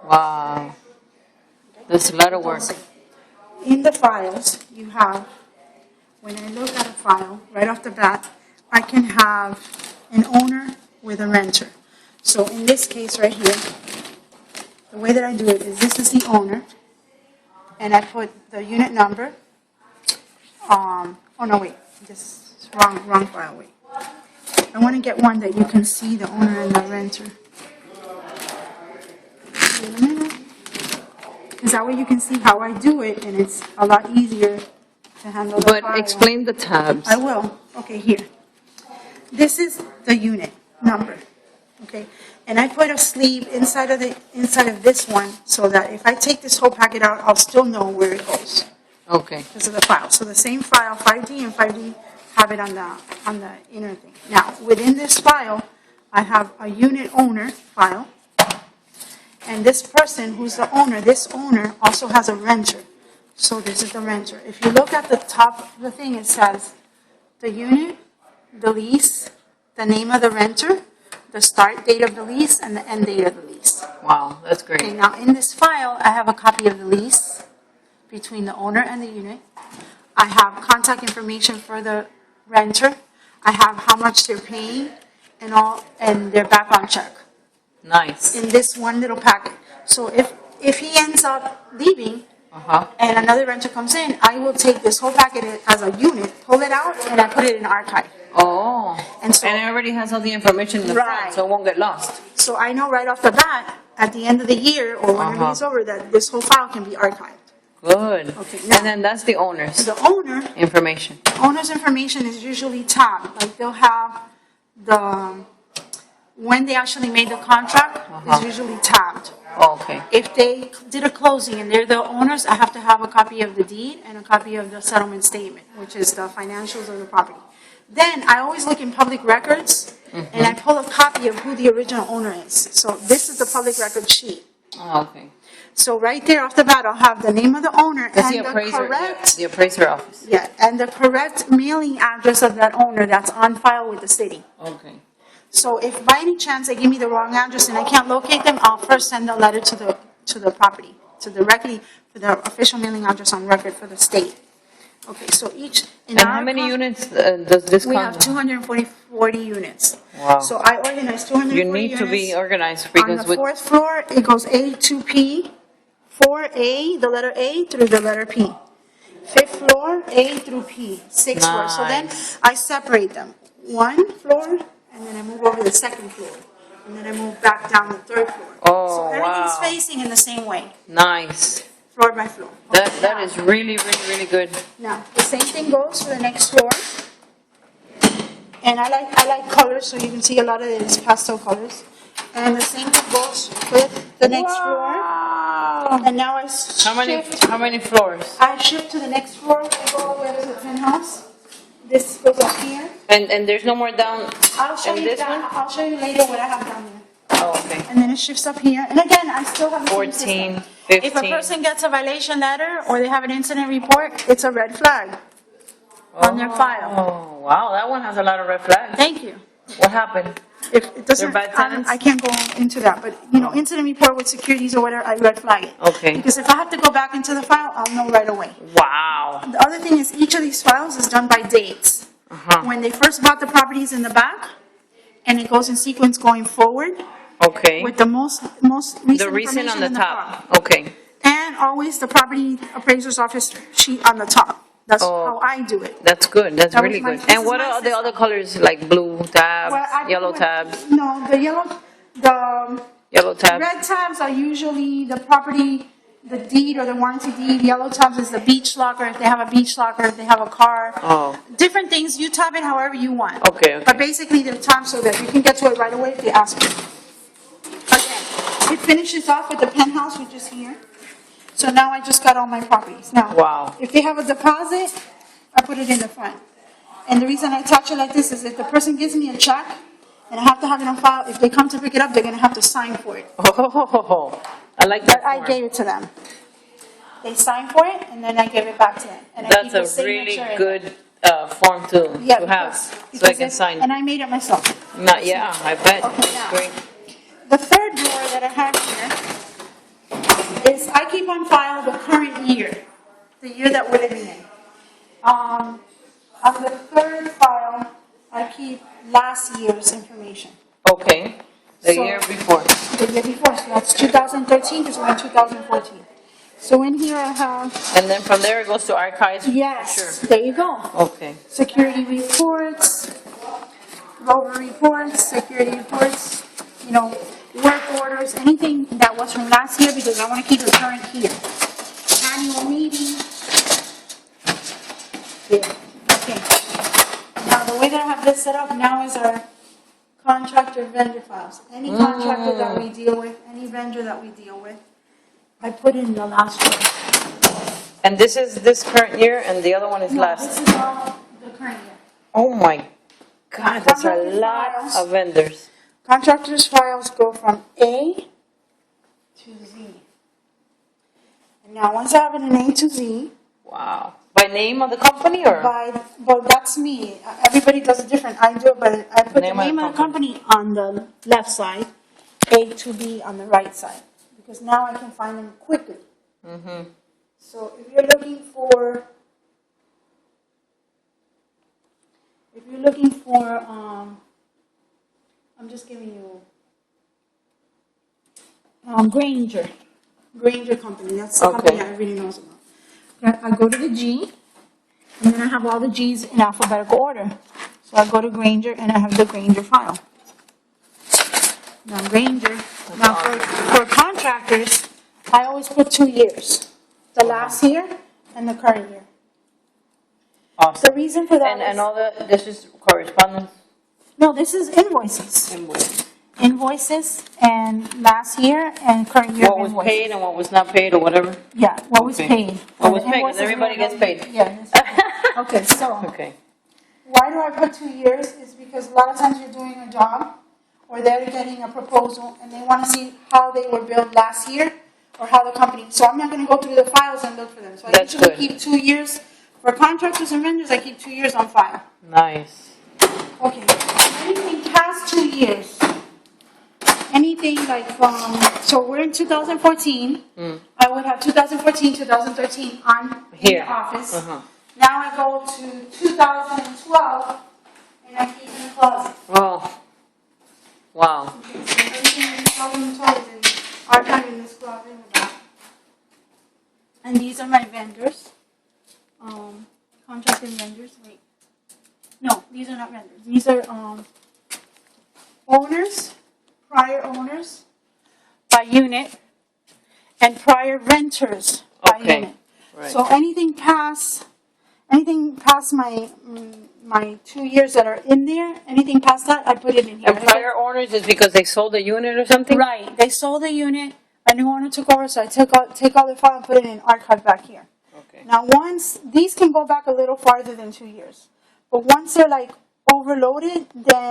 Wow. That's a lot of work. In the files, you have, when I look at a file, right off the bat, I can have an owner with a renter. So in this case right here, the way that I do it is this is the owner, and I put the unit number. Oh no, wait, this is wrong file, wait. I want to get one that you can see the owner and the renter. Wait a minute. Because that way you can see how I do it, and it's a lot easier to handle the But file. explain the tabs. I will. Okay, here. This is the unit number. Okay, and I put a sleeve inside of this one so that if I take this whole packet out, I'll still know where it goes Okay. because of the file. So the same file, 5D and 5D, have it on the inner thing. Now within this file, I have a unit owner file. And this person who's the owner, this owner also has a renter. So this is the renter. If you look at the top of the thing, it says the unit, the lease, the name of the renter, the start date of the lease, and the end date of the lease. Wow, that's Okay, great. now in this file, I have a copy of the lease between the owner and the unit. I have contact information for the renter. I have how much they're paying and their background check. Nice. In this one little packet. So if he ends up leaving and another renter comes in, I will take this whole packet as a unit, pull it out, and I put it in archive. Oh. And so- it already has all the information in the Right. front, so it won't get lost. So I know right off the bat, at the end of the year or whenever it's over, that this whole file can be archived. Good. Okay, now- And then that's the owner's The information. owner's information is usually tabbed. Like they'll have when they actually made the contract is usually tabbed. Oh, okay. If they did a closing and they're the owners, I have to have a copy of the deed and a copy of the settlement statement, which is the financials of the property. Then I always look in public records and I pull a copy of who the original owner is. So this is the public record sheet. Oh, okay. So right there off the bat, I'll have the name of the owner That's and the appraiser, correct, the appraiser office. yeah, and the correct mailing address of that owner that's on file with the city. Okay. So if by any chance they give me the wrong address and I can't locate them, I'll first send a letter to the property, to directly for the official mailing address on record for the state. Okay, so each. And how many units does this We condo? have 240 units. Wow. So I organize 240 You units. need to be organized On because the with, fourth floor, it goes A to P, 4A, the letter A through the letter P. Fifth floor, A through P, sixth floor. So then Nice. I separate them. One floor, and then I move over the second floor. And then I move back down the third floor. Oh, So everything's wow. facing in the same way, nice. floor by floor. That is really, really, really good. Now, the same thing goes for the next floor. And I like colors, so you can see a lot of it is pastel colors. And the same thing goes with the next floor. Wow. And now I shift. How many floors? I shift to the next floor, I go all the way up to the penthouse. This goes up here. And there's no more down I'll show in you this one? that. I'll show you later what I have down there. Oh, okay. And then it shifts up here. And again, I still have the same 14, system. 15. If a person gets a violation letter or they have an incident report, it's a red flag on their file. Oh, wow, that one has a lot of red flags. Thank you. What happened? If it doesn't, They're bad tenants? I can't go into that, but incident report with securities or whatever, I red flag it. Okay. Because if I have to go back into the file, I'll know right away. Wow. The other thing is each of these files is done by dates. When they first bought the properties in the back, and it goes in sequence going forward Okay. with the most recent The recent on information the in top. file. Okay. And always the property appraiser's office sheet on the top. That's Oh. how I do it. That's good. That's That was really my- good. this And is what my are the system. other colors like blue tabs, Well, I yellow put- tabs, No, the yellow tabs? red tabs are usually the property, the deed or the warranty deed. Yellow tabs is the beach locker, if they have a beach locker, if they have a car. Oh. Different things, you tab it however you want. Okay, okay. But basically they're tabbed so that you can get to it right away if they ask you. Again, it finishes off with the penthouse, which is here. So now I just got all my properties. Now, Wow. if they have a deposit, I put it in the front. And the reason I attach it like this is if the person gives me a check, and I have to have it on file, if they come to pick it up, they're gonna have to sign for it. Oh, I like that. But I form. gave it to them. They sign for it, and then I give it back to them. And I keep That's the a really signature in it. good form to Yeah, have, because- so I because can it- sign. And I made it myself. Not, yeah, I bet. Okay, now. Great. The third drawer that I have here is I keep on file the current year, the year that we're living in. On the third file, I keep last year's information. Okay, the So- year before. The year before, so that's 2013 because we're in 2014. So in here I have, And then from there it goes to archives? yes, Sure. there you go. Okay. Security reports, rover reports, security reports, you know, work orders, anything that was from last year because I want to keep it current here. Annual meeting. There, okay. Now the way that I have this set up now is our contractor vendor files. Any contractor that we deal with, any vendor that we deal with, I put in the last year. And this is this current year and the other one is No, last? this is all the current year. Oh my God, that's a Contractors lot files. of vendors. Contractors' files go from A to Z. And now, once I have it in A to Z, Wow. By name of the company or? well, that's me. Everybody does it different. I do it, but I put the name of the company on the left side, A to B on the right side, because now I can find them quickly. Mm-hmm. So if you're looking for, I'm just giving you, Granger Company, that's the company Okay. that everybody knows about. I go to the G, and then I have all the G's in alphabetical order. So I go to Granger, and I have the Granger file. Now Granger, for contractors, I always put 2 years. The last year and the current year. Awesome. The reason for that And is, all this is correspondence? no, this is invoices. Invoice. Invoices and last year and current year What was invoices. paid and what was not paid or whatever? Yeah, what was Okay. paid. What was And the paid, 'cause invoices everybody were gets not- paid. Yeah. Okay, so Okay. why do I put 2 years? Is because a lot of times you're doing a job or they're getting a proposal and they want to see how they were billed last year or how the company, so I'm not going to go through the files and look for them. So I That's usually good. keep 2 years. For contractors and vendors, I keep 2 years on file. Nice. Okay, anything past 2 years, anything like from, so we're in 2014, I would have 2014, 2013 on in Here. the office. Uh-huh. Now I go to 2012 and I keep in the closet. Oh. Wow. Okay, so everything in 2012 is in archived in this closet in the back. And these are my vendors, contracted vendors. Wait, no, these are not vendors. These are owners, prior owners by unit, and prior renters by Okay, unit. right. So anything past my my 2 years that are in there, anything past that, I put it in here. And prior owners is because they sold the unit or something? Right, they sold the unit, a new owner took over, so I take all the file and put it in archive back here. Okay. Now once, these can go back a little farther than 2 years, but once they're like overloaded, then